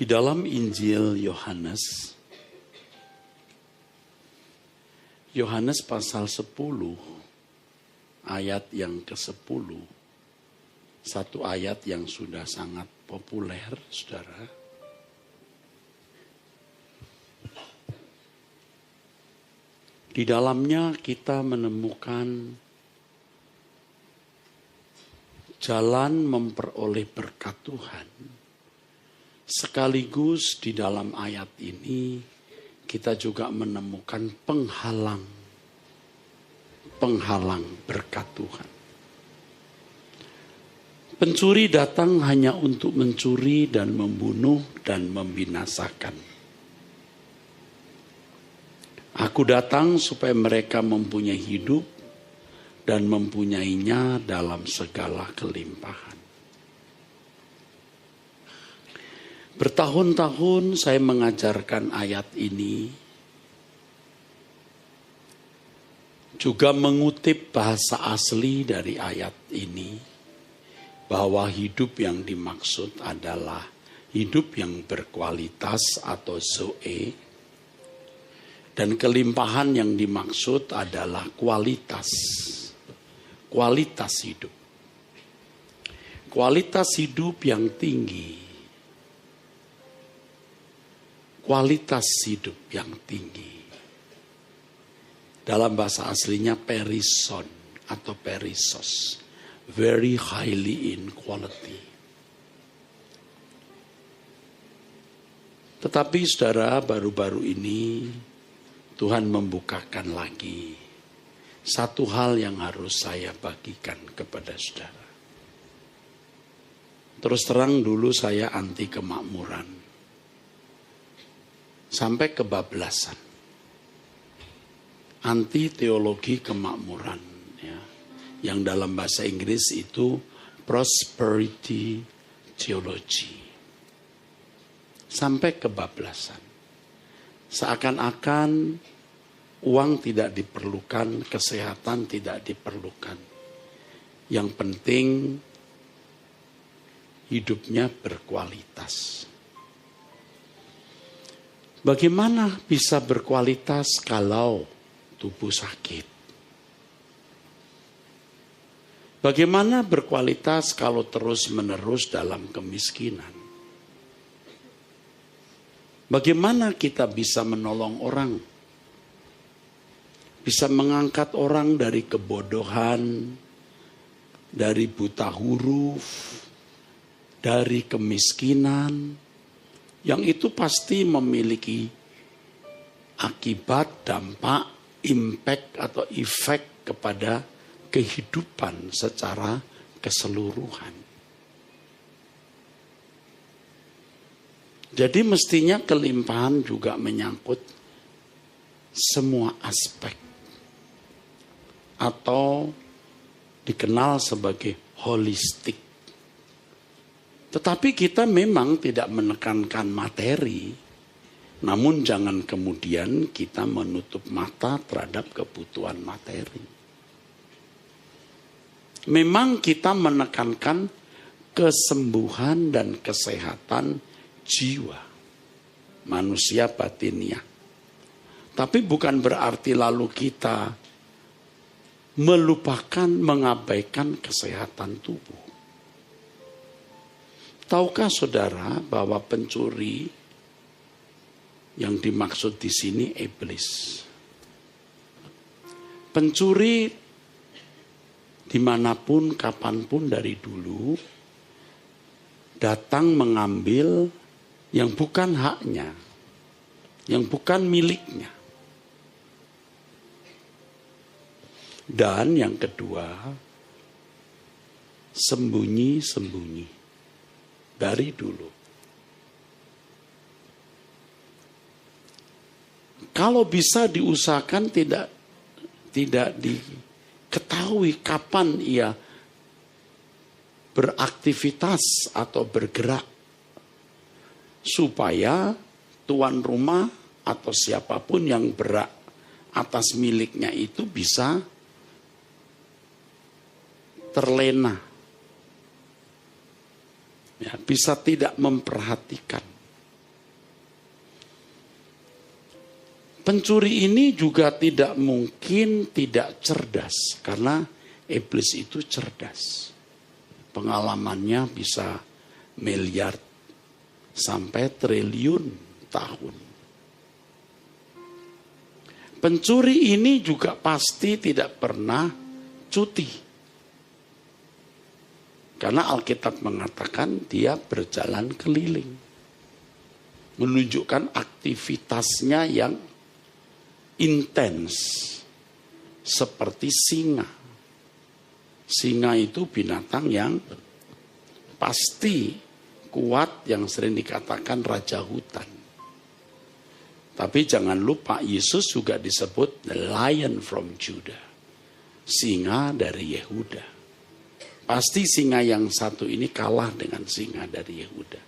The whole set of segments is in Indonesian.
Di dalam Injil Yohanes pasal 10 ayat yang ke-10, satu ayat yang sudah sangat populer, saudara. Di dalamnya kita menemukan jalan memperoleh berkat Tuhan. Sekaligus di dalam ayat ini kita juga menemukan penghalang berkat Tuhan. Pencuri datang hanya untuk mencuri dan membunuh dan membinasakan. Aku datang supaya mereka mempunyai hidup dan mempunyainya dalam segala kelimpahan. Bertahun-tahun saya mengajarkan ayat ini, juga mengutip bahasa asli dari ayat ini, bahwa hidup yang dimaksud adalah hidup yang berkualitas atau zoe, dan kelimpahan yang dimaksud adalah kualitas hidup. Kualitas hidup yang tinggi. Kualitas hidup yang tinggi. Dalam bahasa aslinya perison atau perisos. Very highly in quality. Tetapi saudara, baru-baru ini Tuhan membukakan lagi satu hal yang harus saya bagikan kepada saudara. Terus terang dulu saya anti kemakmuran. Sampai kebablasan. Anti teologi kemakmuran. Ya. Yang dalam bahasa Inggris itu prosperity theology. Sampai kebablasan. Seakan-akan uang tidak diperlukan, kesehatan tidak diperlukan. Yang penting hidupnya berkualitas. Bagaimana bisa berkualitas kalau tubuh sakit? Bagaimana berkualitas kalau terus-menerus dalam kemiskinan? Bagaimana kita bisa menolong orang? Bisa mengangkat orang dari kebodohan, dari buta huruf, dari kemiskinan, yang itu pasti memiliki akibat, dampak, impact atau efek kepada kehidupan secara keseluruhan. Jadi mestinya kelimpahan juga menyangkut semua aspek atau dikenal sebagai holistik. Tetapi kita memang tidak menekankan materi, namun jangan kemudian kita menutup mata terhadap kebutuhan materi. Memang kita menekankan kesembuhan dan kesehatan jiwa, manusia batiniah. Tapi bukan berarti lalu kita melupakan, mengabaikan kesehatan tubuh. Tahukah saudara bahwa pencuri yang dimaksud di sini iblis? Pencuri dimanapun, kapanpun dari dulu datang mengambil yang bukan haknya, yang bukan miliknya. Dan yang kedua, sembunyi-sembunyi. Dari dulu. Kalau bisa diusahakan tidak diketahui kapan ia beraktivitas atau bergerak. Supaya tuan rumah atau siapapun yang berhak atas miliknya itu bisa terlena. Ya, bisa tidak memperhatikan. Pencuri ini juga tidak mungkin tidak cerdas, karena iblis itu cerdas. Pengalamannya bisa miliar sampai triliun tahun. Pencuri ini juga pasti tidak pernah cuti. Karena Alkitab mengatakan dia berjalan keliling. Menunjukkan aktivitasnya yang intens. Seperti singa. Singa itu binatang yang pasti kuat, yang sering dikatakan raja hutan. Tapi jangan lupa Yesus juga disebut the lion from Judah. Singa dari Yehuda. Pasti singa yang satu ini kalah dengan singa dari Yehuda.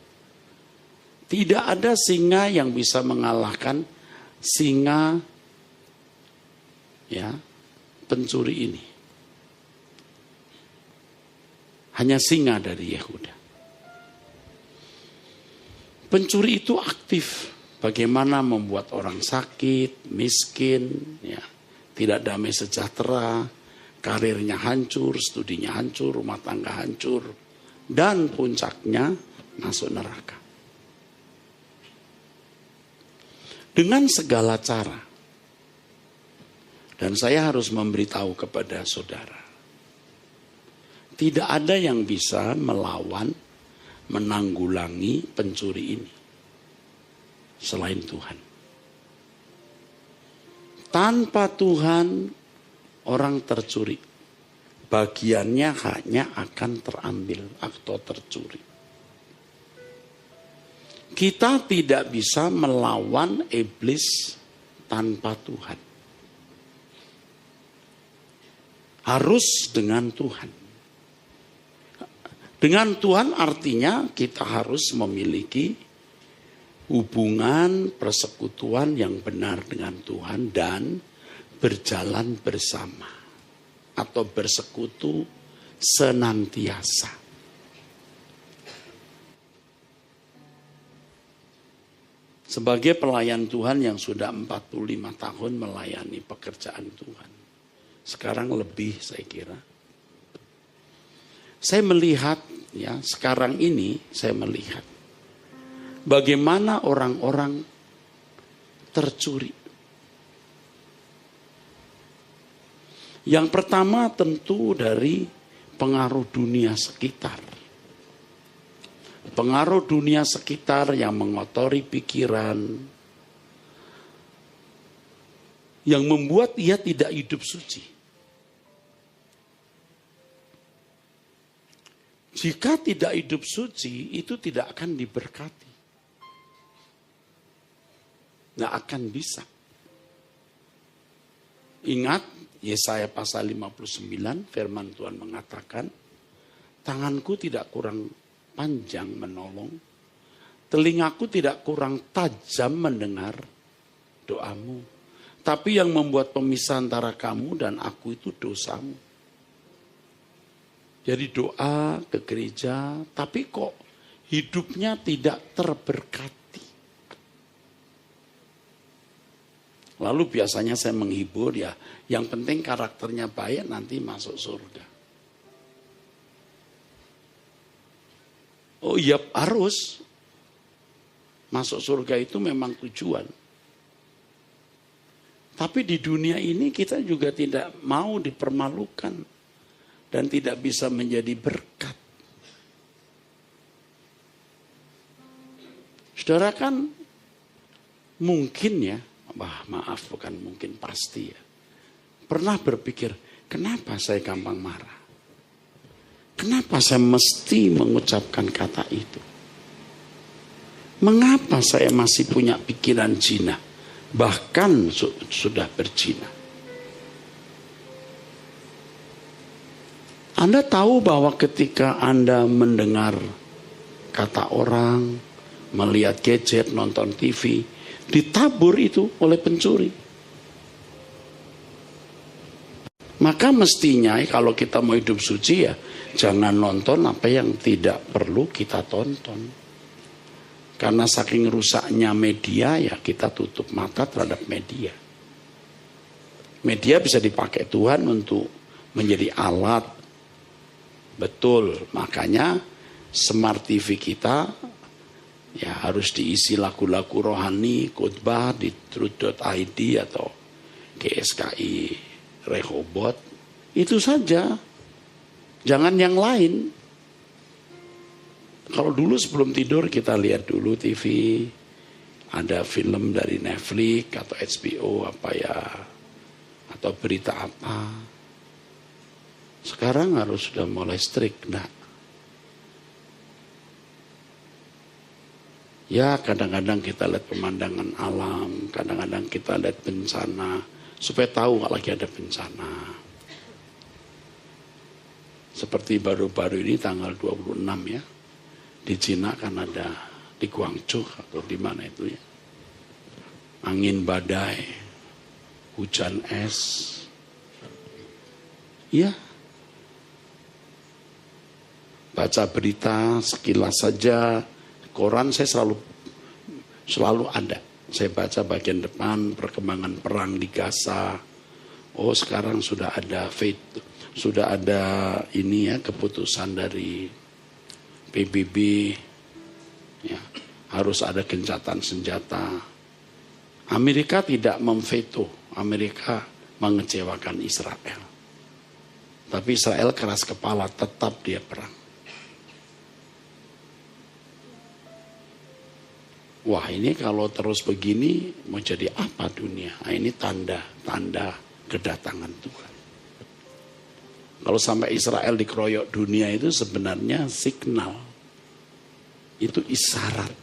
Tidak ada singa yang bisa mengalahkan singa pencuri ini. Hanya singa dari Yehuda. Pencuri itu aktif. Bagaimana membuat orang sakit, miskin, tidak damai sejahtera, karirnya hancur, studinya hancur, rumah tangga hancur, dan puncaknya masuk neraka. Dengan segala cara. Dan saya harus memberitahu kepada saudara. Tidak ada yang bisa melawan, menanggulangi pencuri ini. Selain Tuhan. Tanpa Tuhan, orang tercuri. Bagiannya hanya akan terambil atau tercuri. Kita tidak bisa melawan iblis tanpa Tuhan. Harus dengan Tuhan. Dengan Tuhan artinya kita harus memiliki hubungan persekutuan yang benar dengan Tuhan dan berjalan bersama atau bersekutu senantiasa. Sebagai pelayan Tuhan yang sudah 45 tahun melayani pekerjaan Tuhan. Sekarang lebih saya kira. Saya melihat sekarang ini saya melihat bagaimana orang-orang tercuri. Yang pertama tentu dari pengaruh dunia sekitar. Pengaruh dunia sekitar yang mengotori pikiran. Yang membuat ia tidak hidup suci. Jika tidak hidup suci, itu tidak akan diberkati. Nggak akan bisa. Ingat Yesaya pasal 59 firman Tuhan mengatakan, tanganku tidak kurang panjang menolong, telingaku tidak kurang tajam mendengar doamu. Tapi yang membuat pemisah antara kamu dan aku itu dosamu. Jadi doa ke gereja, tapi kok hidupnya tidak terberkati. Lalu biasanya saya menghibur yang penting karakternya baik nanti masuk surga. Oh iya harus. Masuk surga itu memang tujuan. Tapi di dunia ini kita juga tidak mau dipermalukan. Dan tidak bisa menjadi berkat. Saudara kan mungkin maaf bukan mungkin pasti pernah berpikir, kenapa saya gampang marah? Kenapa saya mesti mengucapkan kata itu? Mengapa saya masih punya pikiran zina? Bahkan sudah berzina. Anda tahu bahwa ketika Anda mendengar kata orang, melihat gadget, nonton TV, ditabur itu oleh pencuri. Maka mestinya kalau kita mau hidup suci jangan nonton apa yang tidak perlu kita tonton. Karena saking rusaknya media, ya kita tutup mata terhadap media. Media bisa dipakai Tuhan untuk menjadi alat. Betul, makanya Smart TV kita ya harus diisi lagu-lagu rohani, khotbah di truth.id atau GSKI Rehoboth. Itu saja. Jangan yang lain. Kalau dulu sebelum tidur kita lihat dulu TV, ada film dari Netflix atau HBO apa ya, atau berita apa. Sekarang harus sudah mulai strict, nah. Ya kadang-kadang kita lihat pemandangan alam, kadang-kadang kita lihat bencana, supaya tahu kalau lagi ada bencana. Seperti baru-baru ini tanggal 26 ya. Di Cina kan ada, di Guangzhou atau di mana itu ya. Angin badai, hujan es. Ya. Baca berita sekilas saja, koran saya selalu ada. Saya baca bagian depan perkembangan perang di Gaza. Oh sekarang sudah ada ini ya keputusan dari PBB, ya, harus ada gencatan senjata. Amerika tidak memveto, Amerika mengecewakan Israel. Tapi Israel keras kepala, tetap dia perang. Wah ini kalau terus begini mau jadi apa dunia? Nah, ini tanda kedatangan Tuhan. Kalau sampai Israel dikeroyok dunia itu sebenarnya signal. Itu isyarat.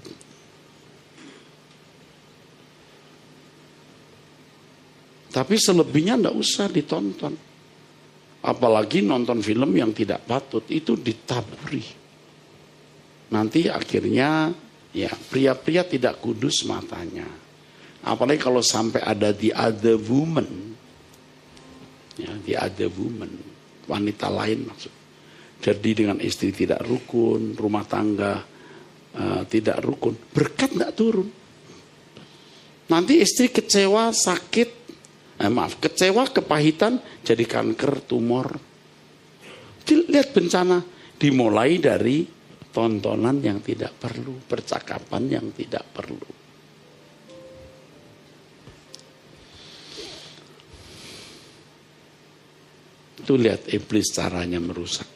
Tapi selebihnya enggak usah ditonton. Apalagi nonton film yang tidak patut. Itu ditaburi. Nanti akhirnya ya pria-pria tidak kudus matanya. Apalagi kalau sampai ada the other woman. Ya, the other woman. Wanita lain maksud. Jadi dengan istri tidak rukun, rumah tangga tidak rukun, berkat tidak turun. Nanti istri kecewa, sakit, kecewa, kepahitan, jadi kanker, tumor. Lihat bencana, dimulai dari tontonan yang tidak perlu, percakapan yang tidak perlu. Itu lihat iblis caranya merusak.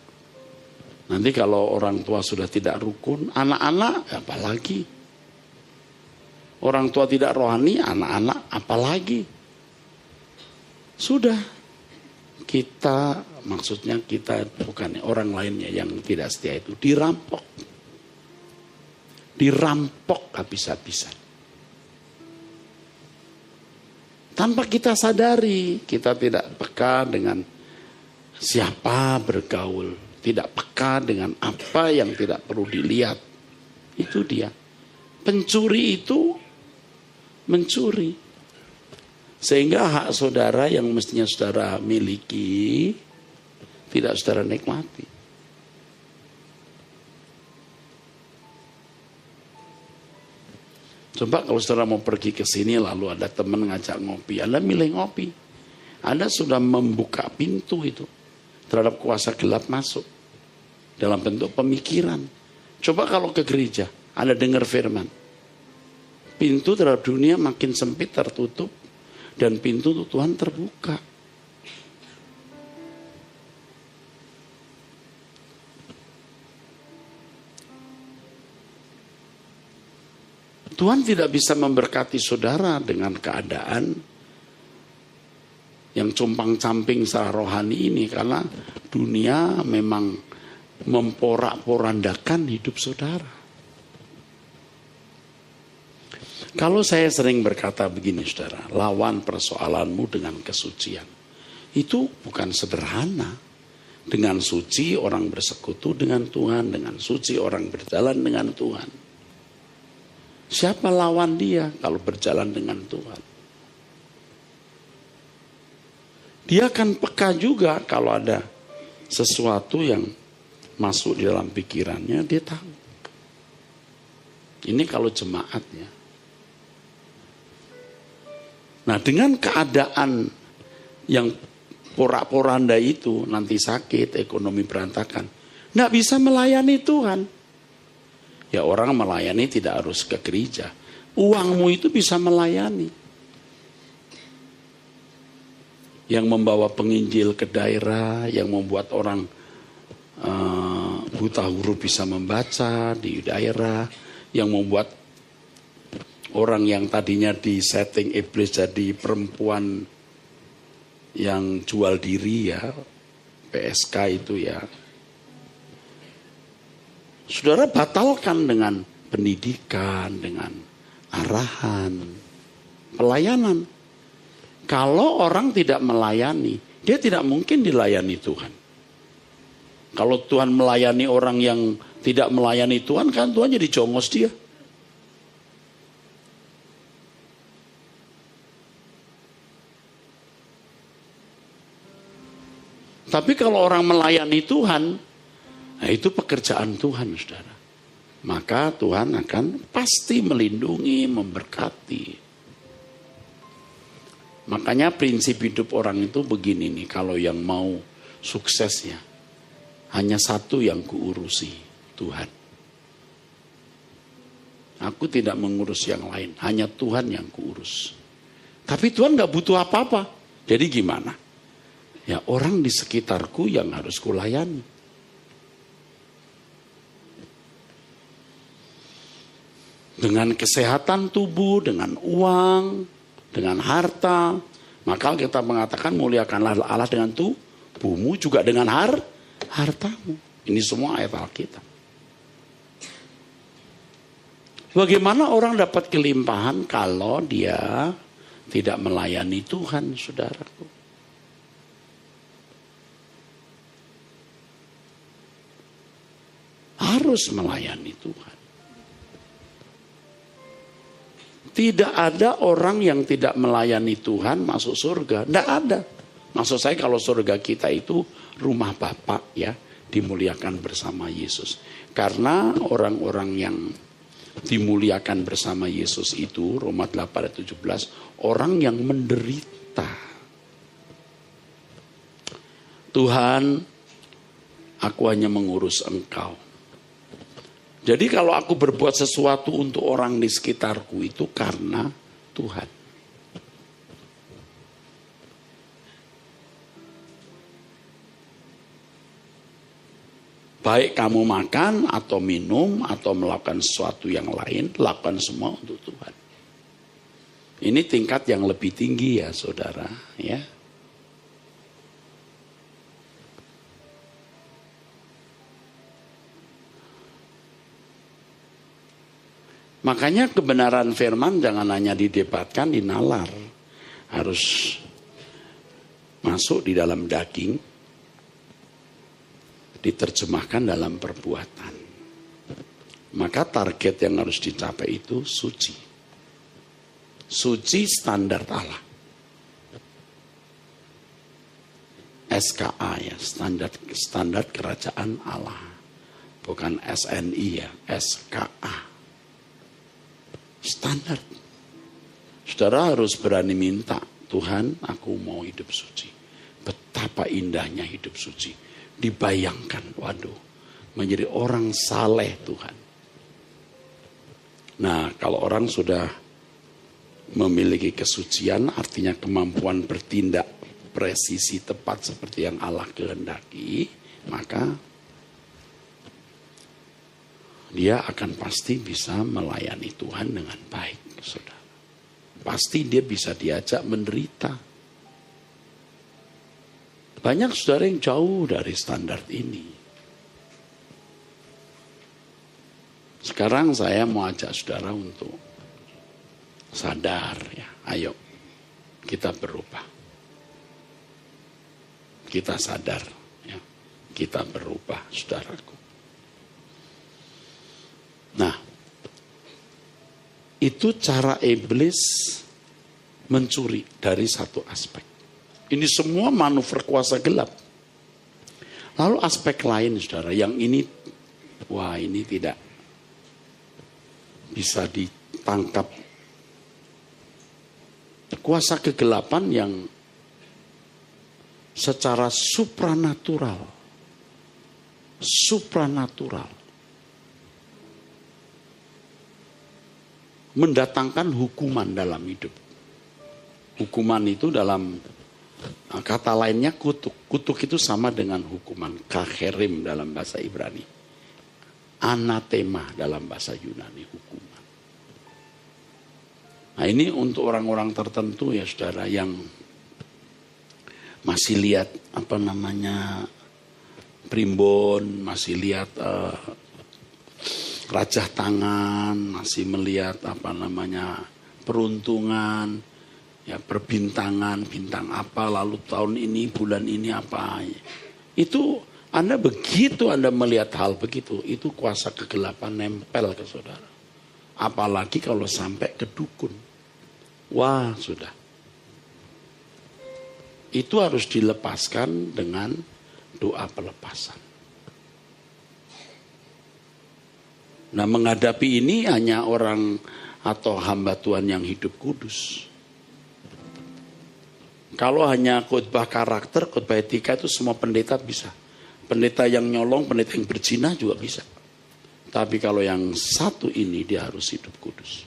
Nanti kalau orang tua sudah tidak rukun, anak-anak apalagi. Orang tua tidak rohani, anak-anak apalagi. Sudah. Kita, maksudnya kita bukan orang lainnya yang tidak setia itu. Dirampok. Dirampok habis-habisan. Tanpa kita sadari, kita tidak peka dengan siapa bergaul, tidak peka dengan apa yang tidak perlu dilihat. Itu dia. Pencuri itu mencuri. Sehingga hak saudara yang mestinya saudara miliki, tidak saudara nikmati. Coba kalau saudara mau pergi ke sini lalu ada teman ngajak ngopi, Anda milih ngopi. Anda sudah membuka pintu itu terhadap kuasa gelap masuk dalam bentuk pemikiran. Coba kalau ke gereja, Anda dengar firman. Pintu terhadap dunia makin sempit, tertutup, dan pintu untuk Tuhan terbuka. Tuhan tidak bisa memberkati saudara dengan keadaan yang compang-camping secara rohani ini, karena dunia memang memporak-porandakan hidup saudara. Kalau saya sering berkata begini saudara, lawan persoalanmu dengan kesucian. Itu bukan sederhana. Dengan suci orang bersekutu dengan Tuhan, dengan suci orang berjalan dengan Tuhan. Siapa lawan dia kalau berjalan dengan Tuhan? Dia akan peka juga kalau ada sesuatu yang masuk di dalam pikirannya, dia tahu. Ini kalau jemaat ya. Nah, dengan keadaan yang porak-poranda itu, nanti sakit, ekonomi berantakan, nggak bisa melayani Tuhan. Ya orang melayani tidak harus ke gereja. Uangmu itu bisa melayani. Yang membawa penginjil ke daerah, yang membuat orang buta huruf bisa membaca di daerah, yang membuat orang yang tadinya di setting iblis jadi perempuan yang jual diri ya, PSK itu ya. Saudara batalkan dengan pendidikan, dengan arahan, pelayanan. Kalau orang tidak melayani, dia tidak mungkin dilayani Tuhan. Kalau Tuhan melayani orang yang tidak melayani Tuhan, kan Tuhan jadi jongos dia. Tapi kalau orang melayani Tuhan, nah itu pekerjaan Tuhan, saudara. Maka Tuhan akan pasti melindungi, memberkati. Makanya prinsip hidup orang itu begini nih, kalau yang mau suksesnya, hanya satu yang kuurusi, Tuhan. Aku tidak mengurus yang lain, hanya Tuhan yang kuurus. Tapi Tuhan gak butuh apa-apa. Jadi gimana? Ya orang di sekitarku yang harus kulayani. Dengan kesehatan tubuh, dengan uang, dengan harta. Maka kita mengatakan muliakanlah Allah dengan tubuhmu juga dengan hartamu. Ini semua ayat Alkitab. Bagaimana orang dapat kelimpahan kalau dia tidak melayani Tuhan, saudaraku? Harus melayani Tuhan. Tidak ada orang yang tidak melayani Tuhan masuk surga. Tidak ada. Maksud saya kalau surga kita itu rumah Bapa ya, dimuliakan bersama Yesus. Karena orang-orang yang dimuliakan bersama Yesus itu, Roma 8:17, orang yang menderita. Tuhan, aku hanya mengurus Engkau. Jadi kalau aku berbuat sesuatu untuk orang di sekitarku itu karena Tuhan. Baik kamu makan atau minum atau melakukan sesuatu yang lain, lakukan semua untuk Tuhan. Ini tingkat yang lebih tinggi ya saudara ya. Makanya kebenaran firman jangan hanya didebatkan, dinalar. Harus masuk di dalam daging, diterjemahkan dalam perbuatan. Maka target yang harus dicapai itu suci. Suci standar Allah. SKA ya, standar kerajaan Allah. Bukan SNI ya, SKA. Standar. Saudara harus berani minta, Tuhan aku mau hidup suci. Betapa indahnya hidup suci. Dibayangkan, waduh, menjadi orang saleh Tuhan. Nah, kalau orang sudah memiliki kesucian, artinya kemampuan bertindak presisi tepat seperti yang Allah kehendaki, maka dia akan pasti bisa melayani Tuhan dengan baik, saudara. Pasti dia bisa diajak menderita. Banyak saudara yang jauh dari standar ini. Sekarang saya mau ajak saudara untuk sadar ya. Ayo kita berubah. Kita sadar ya. Kita berubah, saudaraku. Nah, itu cara iblis mencuri dari satu aspek. Ini semua manuver kuasa gelap. Lalu aspek lain, saudara, yang ini, wah ini tidak bisa ditangkap. Kuasa kegelapan yang secara supranatural mendatangkan hukuman dalam hidup. Hukuman itu dalam kata lainnya kutuk. Kutuk itu sama dengan hukuman. Kacherim dalam bahasa Ibrani. Anatema dalam bahasa Yunani, hukuman. Nah ini untuk orang-orang tertentu ya saudara yang masih lihat primbon, masih lihat rajah tangan, masih melihat peruntungan, ya perbintangan, bintang apa, lalu tahun ini, bulan ini apa. Itu Anda begitu Anda melihat hal begitu, itu kuasa kegelapan nempel ke saudara. Apalagi kalau sampai ke dukun. Wah, sudah. Itu harus dilepaskan dengan doa pelepasan. Nah, menghadapi ini hanya orang atau hamba Tuhan yang hidup kudus. Kalau hanya khotbah karakter, khotbah etika itu semua pendeta bisa. Pendeta yang nyolong, pendeta yang berzina juga bisa. Tapi kalau yang satu ini dia harus hidup kudus.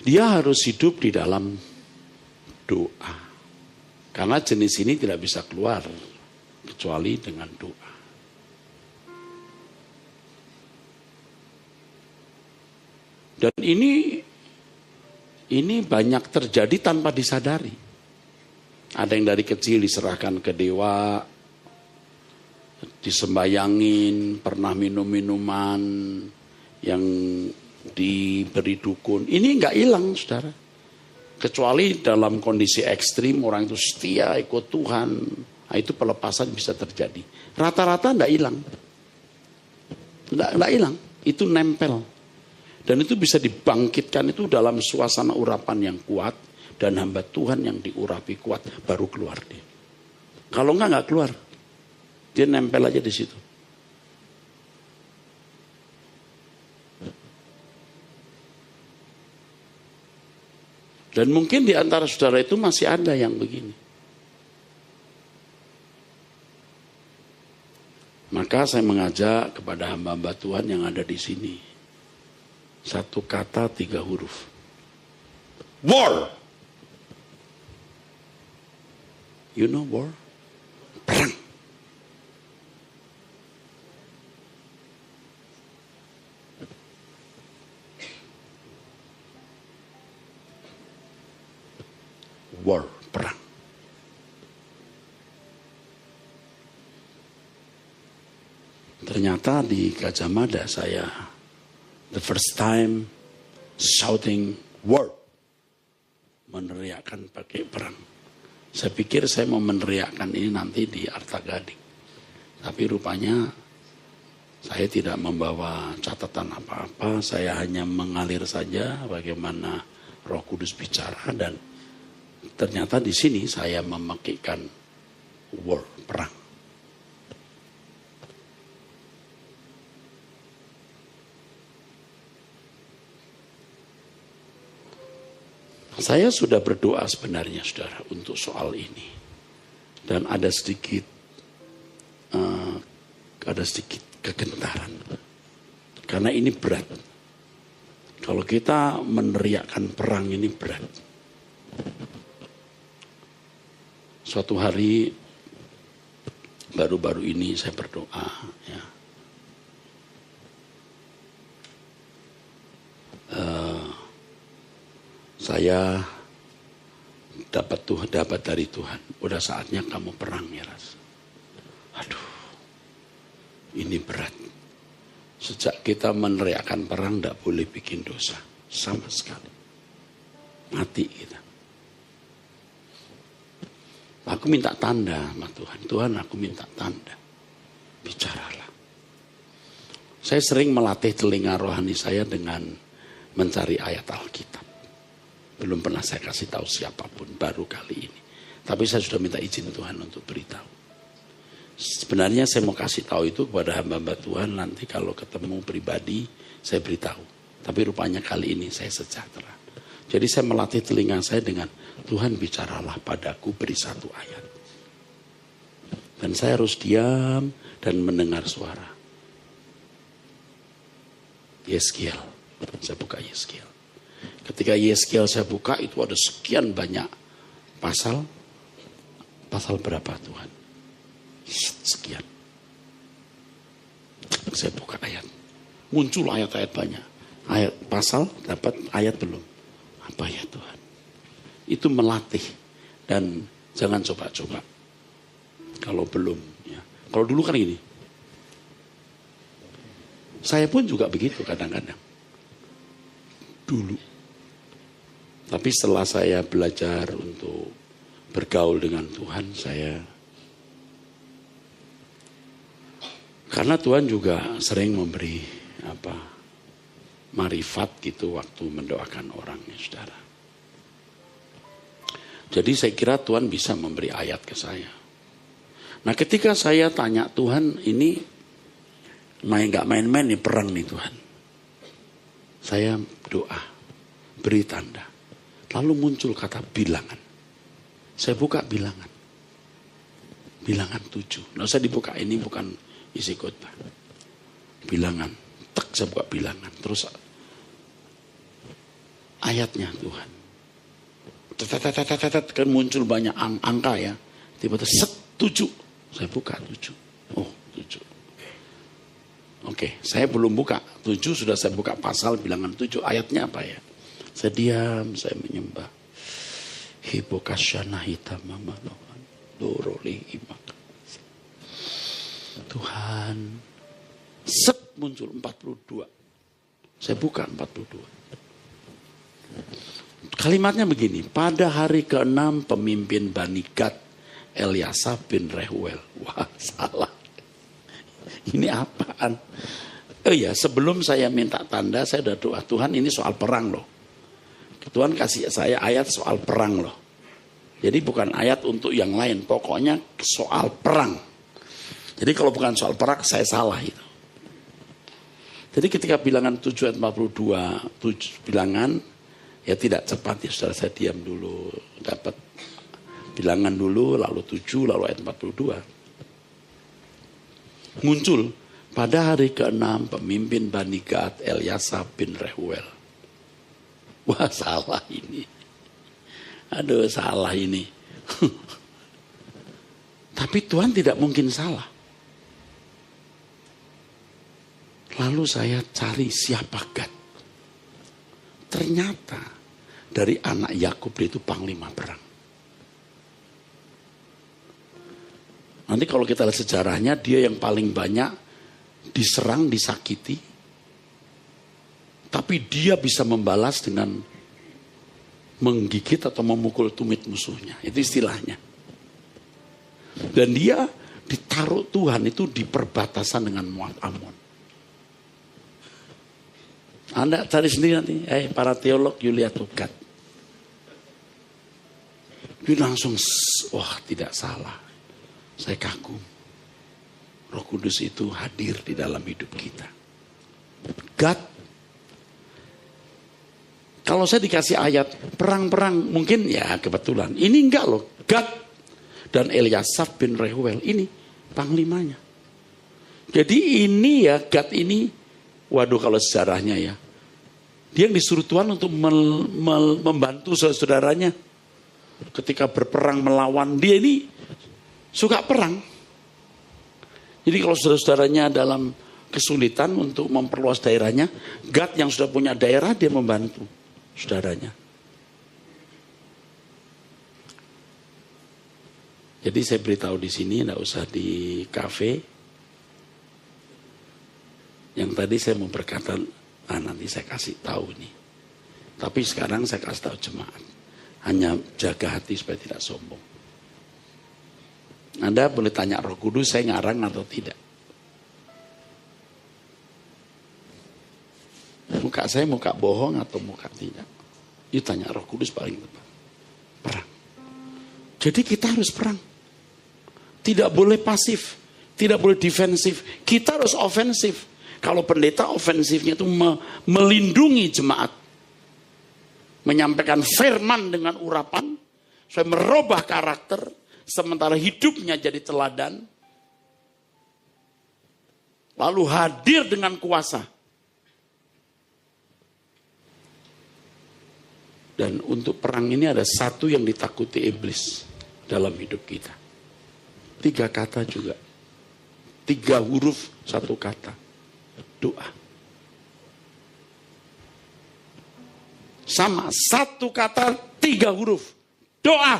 Dia harus hidup di dalam doa. Karena jenis ini tidak bisa keluar kecuali dengan doa. Dan ini banyak terjadi tanpa disadari. Ada yang dari kecil diserahkan ke dewa, disembayangin, pernah minum minuman yang diberi dukun. Ini nggak hilang, saudara. Kecuali dalam kondisi ekstrim orang itu setia ikut Tuhan, nah, itu pelepasan bisa terjadi. Rata-rata nggak hilang, nggak hilang, itu nempel. Dan itu bisa dibangkitkan itu dalam suasana urapan yang kuat dan hamba Tuhan yang diurapi kuat baru keluar dia. Kalau nggak keluar, dia nempel aja di situ. Dan mungkin di antara saudara itu masih ada yang begini. Maka saya mengajak kepada hamba-hamba Tuhan yang ada di sini. Satu kata 3 huruf. War. You know war? Perang. War, perang. Ternyata di Gajah Mada saya the first time shouting war, meneriakkan pakai perang. Saya pikir saya mau meneriakkan ini nanti di Arta Gading, tapi rupanya saya tidak membawa catatan apa-apa. Saya hanya mengalir saja bagaimana Roh Kudus bicara, dan ternyata di sini saya memakaikan war, perang. Saya sudah berdoa sebenarnya saudara untuk soal ini. Dan ada sedikit kegentaran. Karena ini berat. Kalau kita meneriakkan perang ini berat. Suatu hari baru-baru ini saya berdoa, ya. Saya dapat dari Tuhan. Udah saatnya kamu perang ya Ras. Aduh, ini berat. Sejak kita meneriakkan perang tidak boleh bikin dosa sama sekali. Mati kita. Aku minta tanda sama Tuhan. Tuhan, aku minta tanda. Bicaralah. Saya sering melatih telinga rohani saya dengan mencari ayat Alkitab. Belum pernah saya kasih tahu siapapun, baru kali ini. Tapi saya sudah minta izin Tuhan untuk beritahu. Sebenarnya saya mau kasih tahu itu kepada hamba-hamba Tuhan, nanti kalau ketemu pribadi saya beritahu. Tapi rupanya kali ini saya sejahtera. Jadi saya melatih telinga saya dengan Tuhan bicaralah padaku, beri satu ayat. Dan saya harus diam dan mendengar suara. Yeskiel, saya buka Yeskiel. Ketika Yeskiel saya buka itu ada sekian banyak pasal. Pasal berapa Tuhan? Sekian. Saya buka ayat. Muncul ayat-ayat banyak. Ayat pasal dapat, ayat belum. Apa ya Tuhan? Itu melatih. Dan jangan coba-coba. Kalau belum. Ya. Kalau dulu kan gini. Saya pun juga begitu kadang-kadang. Dulu. Tapi setelah saya belajar untuk bergaul dengan Tuhan, karena Tuhan juga sering memberi marifat gitu waktu mendoakan orang, ya saudara. Jadi saya kira Tuhan bisa memberi ayat ke saya. Nah ketika saya tanya Tuhan, ini gak main-main nih perang nih Tuhan. Saya doa, beri tanda. Lalu muncul kata bilangan. Saya buka bilangan. Bilangan 7. Nah saya dibuka, ini bukan isi khotbah. Bilangan. Tak saya buka bilangan. Terus ayatnya Tuhan. Kan muncul banyak angka ya. Tiba-tiba 7. Saya buka 7. Oh 7. Oke, saya belum buka. 7 sudah saya buka pasal bilangan 7. Ayatnya apa ya? Saya diam, saya menyembah. Hibokashana hitamama doroli imak. Tuhan, muncul 42. Saya buka 42. Kalimatnya begini, pada hari ke-6 pemimpin Bani Gad Eliasa bin Rehuel. Wah, salah. Ini apaan? Oh ya, sebelum saya minta tanda, saya udah doa, Tuhan ini soal perang loh. Tuhan kasih saya ayat soal perang loh. Jadi bukan ayat untuk yang lain, pokoknya soal perang. Jadi kalau bukan soal perang, saya salah itu. Jadi ketika bilangan 7 ayat 42, 7 bilangan, ya tidak cepat ya saudara, saya diam dulu. Dapat bilangan dulu, lalu 7, lalu ayat 42. Muncul, pada hari ke-6 pemimpin Bani Gad Eliasa bin Rehuel. Wah salah ini. Aduh salah ini. Tapi Tuhan tidak mungkin salah. Lalu saya cari siapa Gad. Ternyata dari anak Yakub itu panglima perang. Nanti kalau kita lihat sejarahnya, dia yang paling banyak diserang, disakiti. Tapi dia bisa membalas dengan menggigit atau memukul tumit musuhnya. Itu istilahnya. Dan dia ditaruh Tuhan itu di perbatasan dengan Moab Amon. Anda cari sendiri nanti. Para teolog, you lihat Gad. Dia langsung, wah tidak salah. Saya kagum. Roh Kudus itu hadir di dalam hidup kita. Gad. Kalau saya dikasih ayat perang-perang mungkin ya kebetulan. Ini enggak loh. Gad dan Eliasaf bin Rehuel ini panglimanya. Jadi ini ya Gad ini, waduh kalau sejarahnya ya. Dia yang disuruh Tuhan untuk membantu saudara-saudaranya. Ketika berperang melawan, dia ini suka perang. Jadi kalau saudara-saudaranya dalam kesulitan untuk memperluas daerahnya, Gad yang sudah punya daerah dia membantu saudaranya. Jadi saya beritahu di sini, tidak usah di kafe. Yang tadi saya mau berkata, nanti saya kasih tahu ini. Tapi sekarang saya kasih tahu jemaat. Hanya jaga hati supaya tidak sombong. Anda boleh tanya Roh Kudus, saya ngarang atau tidak. Muka saya muka bohong atau muka tidak. Itu tanya Roh Kudus paling tepat. Perang. Jadi kita harus perang. Tidak boleh pasif. Tidak boleh defensif. Kita harus ofensif. Kalau pendeta ofensifnya itu melindungi jemaat. Menyampaikan firman dengan urapan. Supaya merubah karakter. Sementara hidupnya jadi teladan. Lalu hadir dengan kuasa. Dan untuk perang ini ada satu yang ditakuti iblis dalam hidup kita. 3 kata juga. 3 huruf, 1 kata. Doa. Sama, 1 kata, 3 huruf. Doa.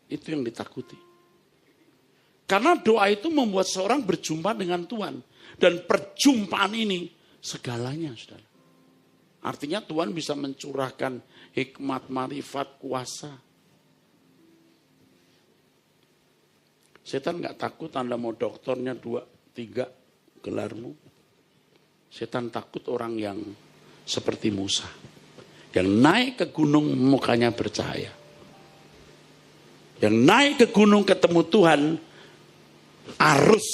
Itu yang ditakuti. Karena doa itu membuat seorang berjumpa dengan Tuhan. Dan perjumpaan ini segalanya, saudara. Artinya Tuhan bisa mencurahkan hikmat, marifat, kuasa. Setan gak takut Anda mau doktornya 2, 3 gelarmu. Setan takut orang yang seperti Musa. Yang naik ke gunung mukanya bercahaya. Yang naik ke gunung ketemu Tuhan, arus.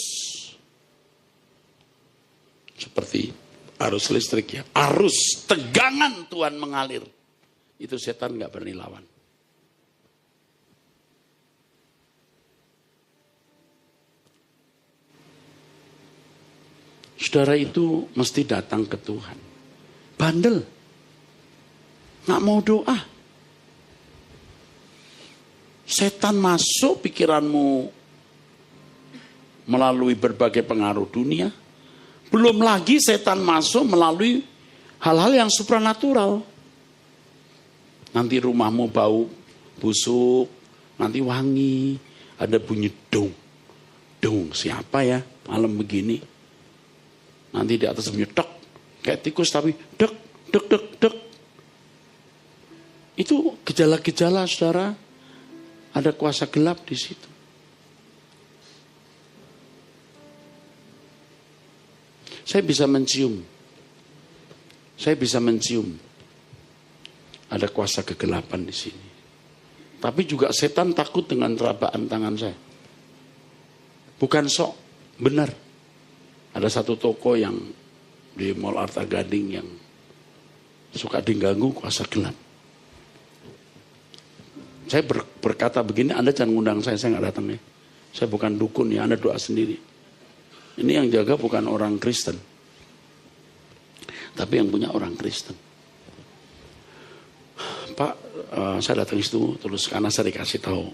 Seperti arus listrik ya. Arus tegangan Tuhan mengalir. Itu setan gak berani lawan. Saudara itu mesti datang ke Tuhan. Bandel. Gak mau doa. Setan masuk pikiranmu melalui berbagai pengaruh dunia. Belum lagi setan masuk melalui hal-hal yang supranatural. Nanti rumahmu bau busuk, nanti wangi, ada bunyi dong. Dong, siapa ya malam begini? Nanti di atas bunyi dek, kayak tikus tapi dek, dek, dek, dek. Itu gejala-gejala, saudara. Ada kuasa gelap di situ. Saya bisa mencium. Ada kuasa kegelapan di sini. Tapi juga setan takut dengan terabaan tangan saya. Bukan sok, benar. Ada satu toko yang di Mall Arta Gading yang suka diganggu kuasa gelap. Saya berkata begini, Anda jangan ngundang saya nggak datang ya. Saya bukan dukun ya, Anda doa sendiri. Ini yang jaga bukan orang Kristen. Tapi yang punya orang Kristen. Pak, saya datang situ terus karena saya dikasih tahu.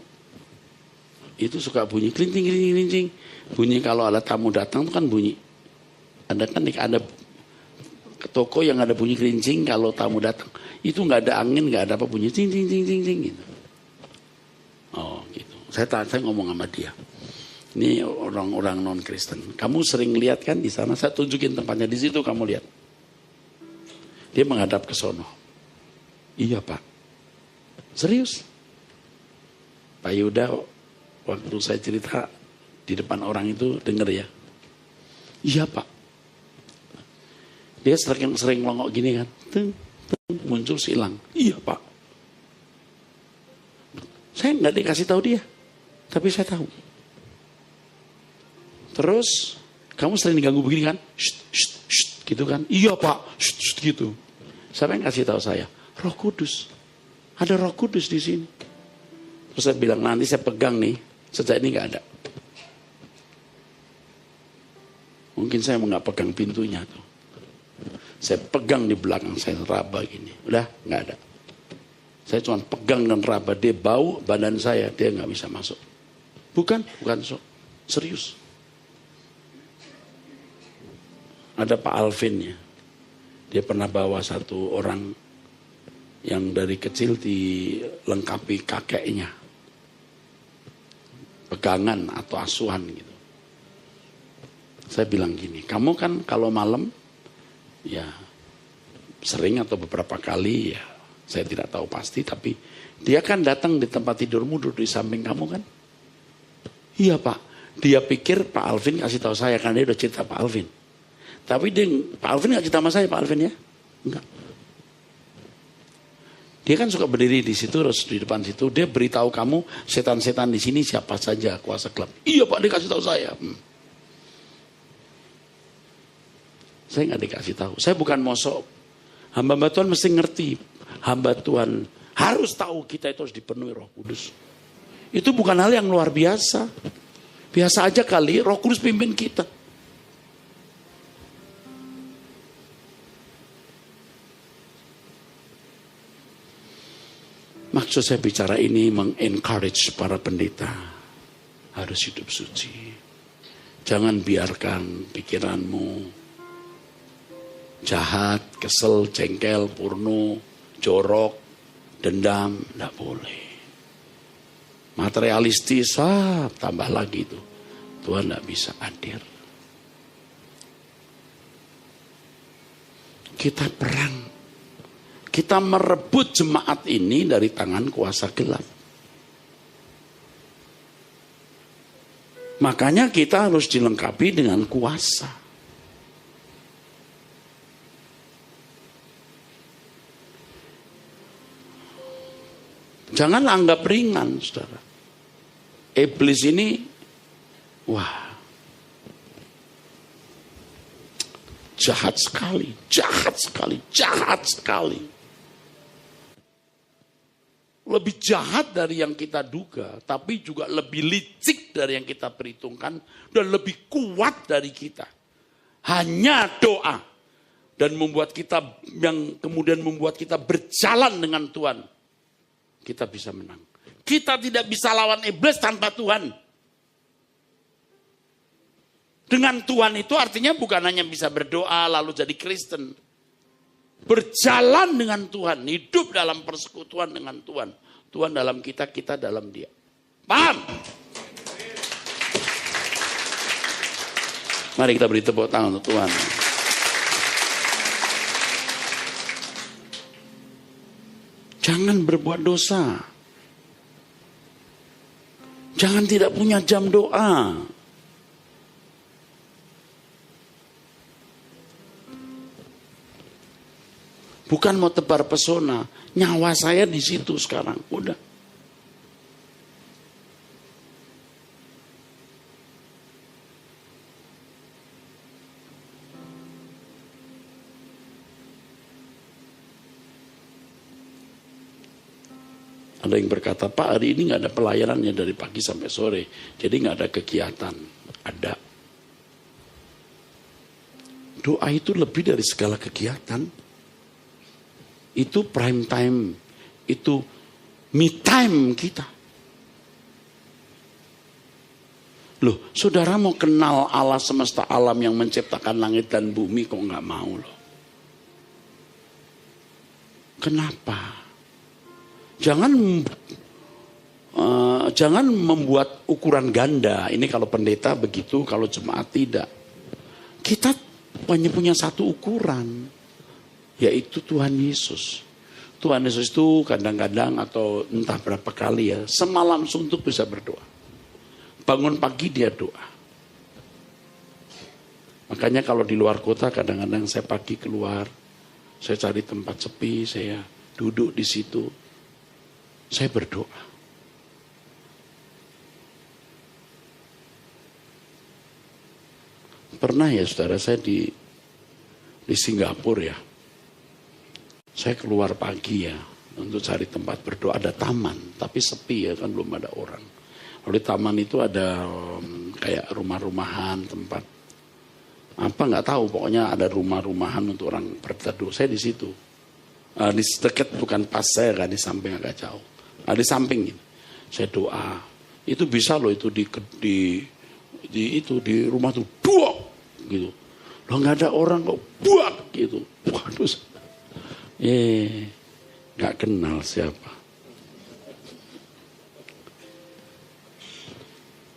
Itu suka bunyi kelinting, kelinting, kelinting. Bunyi kalau ada tamu datang itu kan bunyi. Ada kan ada toko yang ada bunyi kerincing kalau tamu datang. Itu nggak ada angin, nggak ada apa bunyi cing cing cing cing cing gitu. Oh gitu. Saya ngomong sama dia. Ini orang-orang non Kristen. Kamu sering lihat kan di sana? Saya tunjukin tempatnya di situ. Kamu lihat. Dia menghadap ke sono. Iya Pak. Serius. Pak Yuda waktu saya cerita di depan orang itu denger ya. Iya Pak. Dia sering melongok gini kan. Tung, tung, muncul silang. Iya Pak. Saya nggak dikasih tahu dia. Tapi saya tahu. Terus, kamu sering diganggu begini kan? Shh, shh, shh, gitu kan? Iya Pak, shh, shh, gitu. Siapa yang kasih tahu saya? Roh Kudus. Ada Roh Kudus di sini. Terus saya bilang, nanti saya pegang nih. Sejak ini nggak ada. Mungkin saya nggak pegang pintunya tuh. Saya pegang di belakang, saya raba gini. Udah, nggak ada. Saya cuma pegang dan raba. Dia bau badan saya, dia nggak bisa masuk. Bukan sok. Serius. Ada Pak Alvin ya. Dia pernah bawa satu orang yang dari kecil dilengkapi kakeknya. Pegangan atau asuhan gitu. Saya bilang gini, kamu kan kalau malam ya sering atau beberapa kali ya, saya tidak tahu pasti, tapi dia kan datang di tempat tidurmu duduk di samping kamu kan? Iya Pak. Dia pikir Pak Alvin kasih tahu saya karena dia udah cerita Pak Alvin. Tapi Pak Alvin gak cerita sama saya Pak Alvin ya? Enggak. Dia kan suka berdiri di situ, terus di depan situ. Dia beritahu kamu setan-setan di sini siapa saja kuasa gelap. Iya Pak, dia kasih tahu saya. Saya nggak dikasih tahu. Saya bukan mosok. Hamba Tuhan mesti ngerti. Hamba Tuhan harus tahu kita itu harus dipenuhi Roh Kudus. Itu bukan hal yang luar biasa. Biasa aja kali Roh Kudus pimpin kita. Maksud saya bicara ini mengencourage para pendeta. Harus hidup suci. Jangan biarkan pikiranmu jahat, kesel, jengkel, purno, jorok, dendam. Tidak boleh. Materialistis, tambah lagi itu. Tuhan tidak bisa hadir. Kita perang. Kita merebut jemaat ini dari tangan kuasa gelap. Makanya kita harus dilengkapi dengan kuasa. Jangan anggap ringan, saudara. Iblis ini, wah, jahat sekali, jahat sekali, jahat sekali. Lebih jahat dari yang kita duga, tapi juga lebih licik dari yang kita perhitungkan, dan lebih kuat dari kita. Hanya doa, dan membuat kita, yang kemudian membuat kita berjalan dengan Tuhan, kita bisa menang. Kita tidak bisa lawan iblis tanpa Tuhan. Dengan Tuhan itu artinya bukan hanya bisa berdoa lalu jadi Kristen. Berjalan dengan Tuhan, hidup dalam persekutuan dengan Tuhan. Tuhan dalam kita, kita dalam Dia. Paham? Mari kita beri tepuk tangan untuk Tuhan. Jangan berbuat dosa. Jangan tidak punya jam doa. Bukan mau tebar pesona. Nyawa saya di situ sekarang. Udah. Ada yang berkata, Pak hari ini gak ada pelayanannya dari pagi sampai sore. Jadi gak ada kegiatan. Ada. Doa itu lebih dari segala kegiatan. Itu prime time, itu me time kita. Loh, saudara mau kenal Allah semesta alam yang menciptakan langit dan bumi kok nggak mau loh? Kenapa? Jangan membuat ukuran ganda. Ini kalau pendeta begitu, kalau jemaat tidak. Kita punya satu ukuran. Yaitu Tuhan Yesus. Tuhan Yesus itu kadang-kadang atau entah berapa kali ya, semalam suntuk bisa berdoa. Bangun pagi dia doa. Makanya kalau di luar kota kadang-kadang saya pagi keluar, saya cari tempat sepi, saya duduk di situ, saya berdoa. Pernah ya saudara, saya di Singapura ya. Saya keluar pagi ya untuk cari tempat berdoa. Ada taman tapi sepi ya kan, belum ada orang. Lalu di taman itu ada kayak rumah-rumahan, tempat apa nggak tahu, pokoknya ada rumah-rumahan untuk orang berteduh. Saya di situ di dekat, bukan pas saya kan, di samping agak jauh. Di samping ini saya doa. Itu bisa loh itu di rumah tuh buak gitu. Loh nggak ada orang kok buak gitu. Waduh. Gak kenal siapa.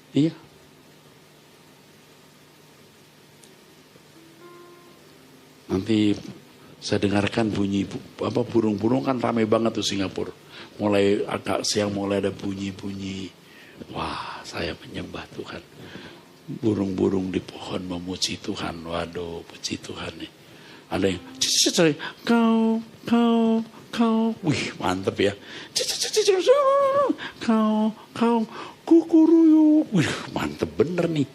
Iya. Nanti saya dengarkan bunyi burung-burung kan ramai banget tuh Singapura. Mulai agak siang mulai ada bunyi-bunyi. Wah, saya menyembah Tuhan. Burung-burung di pohon memuji Tuhan. Waduh, puji Tuhan nih. Ada yang wih mantep ya. Kau, kukuruyuk. Wih mantep bener nih.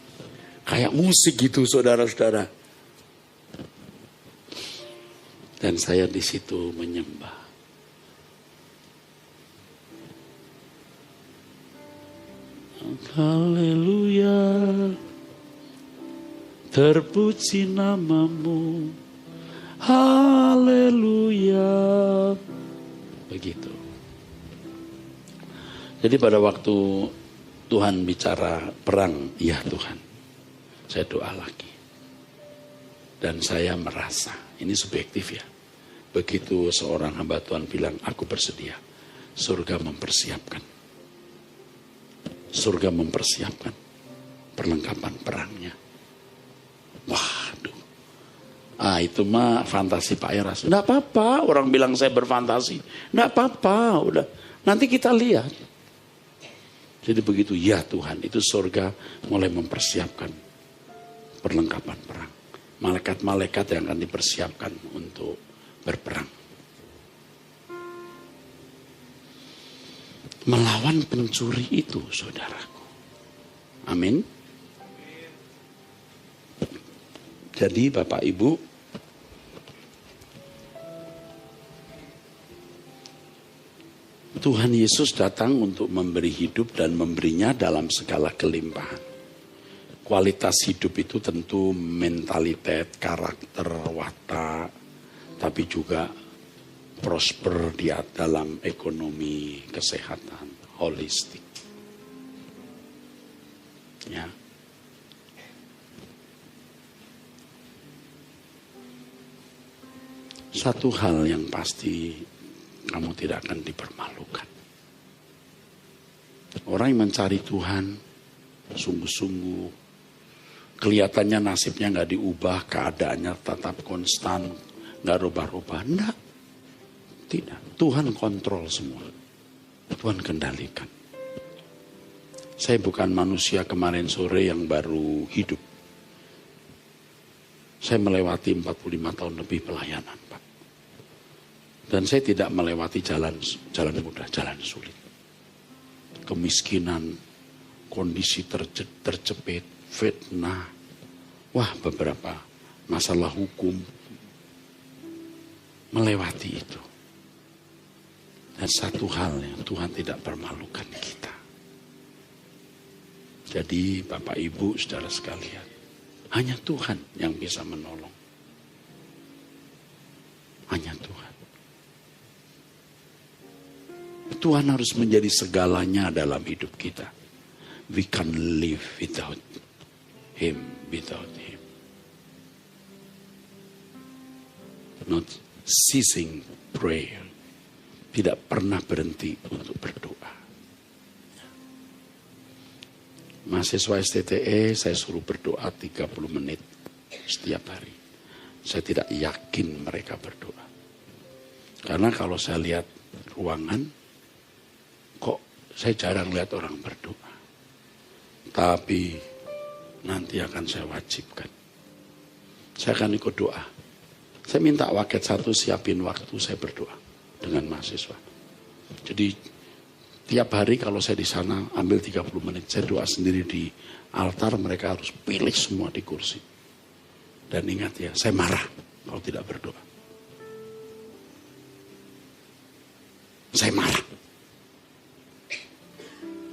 Kayak musik gitu saudara-saudara. Dan saya di situ menyembah. Haleluya. Terpuji namamu. Haleluya. Begitu. Jadi pada waktu Tuhan bicara perang, ya Tuhan, saya doa lagi. Dan saya merasa, ini subjektif ya. Begitu seorang hamba Tuhan bilang, aku bersedia. Surga mempersiapkan. Surga mempersiapkan perlengkapan perangnya. Waduh. Itu mah fantasi Pak Eras. Nggak apa-apa, orang bilang saya berfantasi. Nggak apa-apa, udah. Nanti kita lihat. Jadi begitu, ya Tuhan, itu surga mulai mempersiapkan perlengkapan perang. Malaikat-malaikat yang akan dipersiapkan untuk berperang. Melawan pencuri itu, saudaraku. Amin. Jadi Bapak Ibu, Tuhan Yesus datang untuk memberi hidup dan memberinya dalam segala kelimpahan. Kualitas hidup itu tentu mentalitas, karakter, watak, tapi juga prosper di dalam ekonomi, kesehatan, holistik. Ya. Satu hal yang pasti, kamu tidak akan dipermalukan. Orang yang mencari Tuhan sungguh-sungguh, kelihatannya nasibnya nggak diubah, keadaannya tetap konstan, nggak rubah-rubah. Enggak. Tidak. Tuhan kontrol semua. Tuhan kendalikan. Saya bukan manusia kemarin sore yang baru hidup. Saya melewati 45 tahun lebih pelayanan, Pak. Dan saya tidak melewati jalan mudah, jalan sulit. Kemiskinan, kondisi terjepit, fitnah. Wah, beberapa masalah hukum. Melewati itu. Dan satu hal yang Tuhan tidak permalukan kita. Jadi Bapak Ibu saudara sekalian, hanya Tuhan yang bisa menolong. Hanya Tuhan. Tuhan harus menjadi segalanya dalam hidup kita. We can't live without Him, without Him. Not ceasing prayer. Tidak pernah berhenti untuk berdoa. Mahasiswa STTE saya suruh berdoa 30 menit setiap hari. Saya tidak yakin mereka berdoa. Karena kalau saya lihat ruangan, kok saya jarang lihat orang berdoa. Tapi nanti akan saya wajibkan. Saya akan ikut doa. Saya minta waket 1 siapin waktu saya berdoa dengan mahasiswa. Jadi tiap hari kalau saya di sana ambil 30 menit. Saya doa sendiri di altar, mereka harus pilih semua di kursi. Dan ingat ya, saya marah kalau tidak berdoa. Saya marah.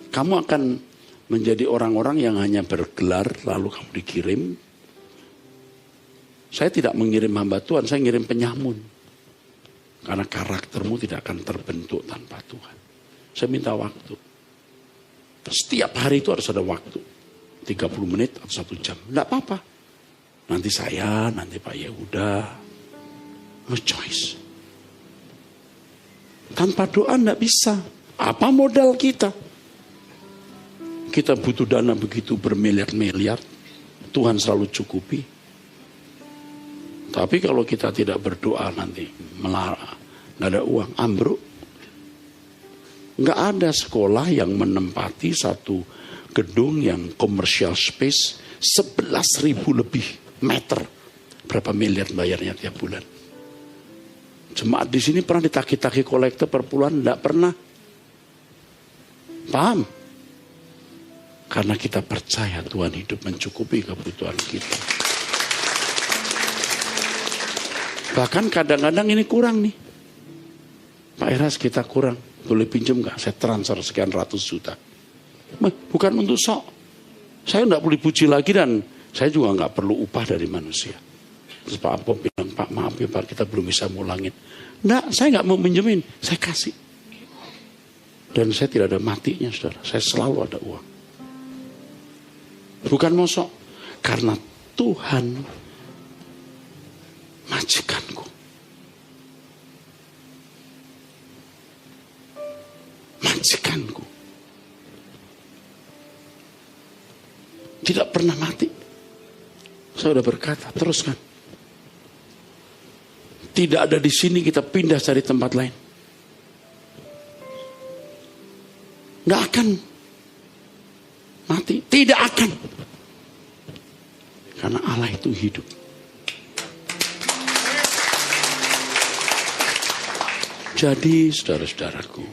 Kamu akan menjadi orang-orang yang hanya bergelar lalu kamu dikirim. Saya tidak mengirim hamba Tuhan, saya ngirim penyamun. Karena karaktermu tidak akan terbentuk tanpa Tuhan. Saya minta waktu. Setiap hari itu harus ada waktu. 30 menit atau 1 jam. Tidak apa-apa. Nanti saya, nanti Pak Yehuda. No choice. Tanpa doa tidak bisa. Apa modal kita? Kita butuh dana begitu bermiliar-miliar. Tuhan selalu cukupi. Tapi kalau kita tidak berdoa nanti melarang, nggak ada uang, ambruk. Nggak ada sekolah yang menempati satu gedung yang commercial space 11.000 lebih meter. Berapa miliar bayarnya tiap bulan? Jemaat di sini pernah ditagih-tagih kolektor per bulan? Enggak pernah. Paham? Karena kita percaya Tuhan hidup mencukupi kebutuhan kita. Bahkan kadang-kadang ini kurang nih. Pak Eras kita kurang. Boleh pinjam gak? Saya transfer sekian ratus juta. Bukan untuk sok. Saya enggak boleh puji lagi dan saya juga enggak perlu upah dari manusia. Terus Pak Ampom bilang, Pak maaf ya Pak, kita belum bisa mulangin. Enggak, saya enggak mau minjemin. Saya kasih. Dan saya tidak ada matinya, saudara. Saya selalu ada uang. Bukan mosok. Karena Tuhan majikanku. Majikanku. Tidak pernah mati. Saya sudah berkata, teruskan. Tidak ada di sini, kita pindah cari tempat lain. Nggak akan mati. Tidak akan. Karena Allah itu hidup. Jadi saudara-saudaraku,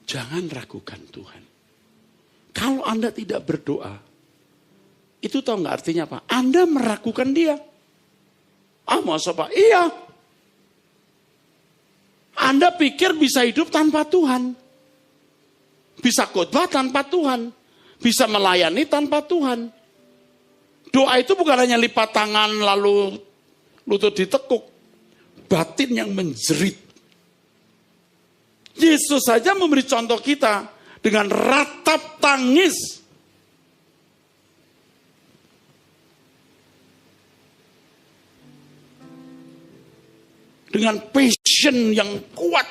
jangan ragukan Tuhan. Kalau Anda tidak berdoa, itu tahu nggak artinya apa? Anda meragukan Dia. Masa Pak? Iya. Anda pikir bisa hidup tanpa Tuhan. Bisa khotbah tanpa Tuhan. Bisa melayani tanpa Tuhan. Doa itu bukan hanya lipat tangan lalu lutut ditekuk. Batin yang menjerit. Yesus saja memberi contoh kita dengan ratap tangis. Dengan passion yang kuat.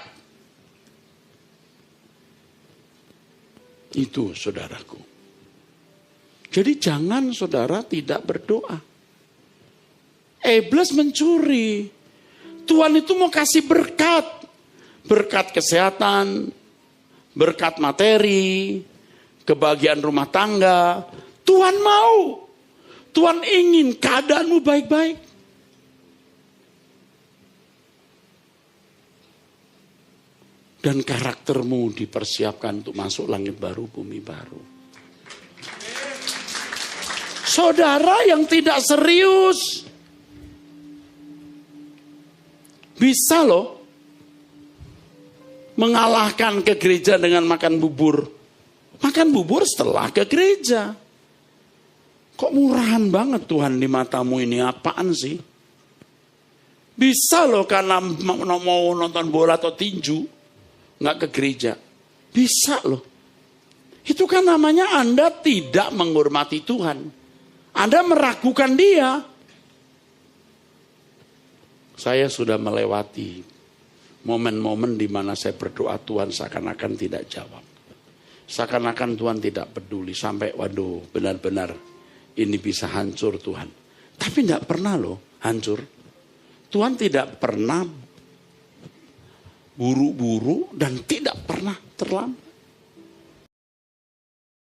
Itu saudaraku. Jadi jangan saudara tidak berdoa. Iblis mencuri. Tuhan itu mau kasih berkat. Berkat kesehatan. Berkat materi. Kebahagiaan rumah tangga. Tuhan mau. Tuhan ingin keadaanmu baik-baik. Dan karaktermu dipersiapkan untuk masuk langit baru, bumi baru. Saudara yang tidak serius. Bisa loh. Mengalahkan ke gereja dengan makan bubur. Makan bubur setelah ke gereja. Kok murahan banget Tuhan di matamu ini, apaan sih? Bisa loh karena mau nonton bola atau tinju. Nggak ke gereja. Bisa loh. Itu kan namanya Anda tidak menghormati Tuhan. Anda meragukan Dia. Saya sudah melewati momen-momen di mana saya berdoa Tuhan seakan-akan tidak jawab. Seakan-akan Tuhan tidak peduli. Sampai waduh benar-benar ini bisa hancur Tuhan. Tapi tidak pernah loh hancur. Tuhan tidak pernah buru-buru dan tidak pernah terlambat.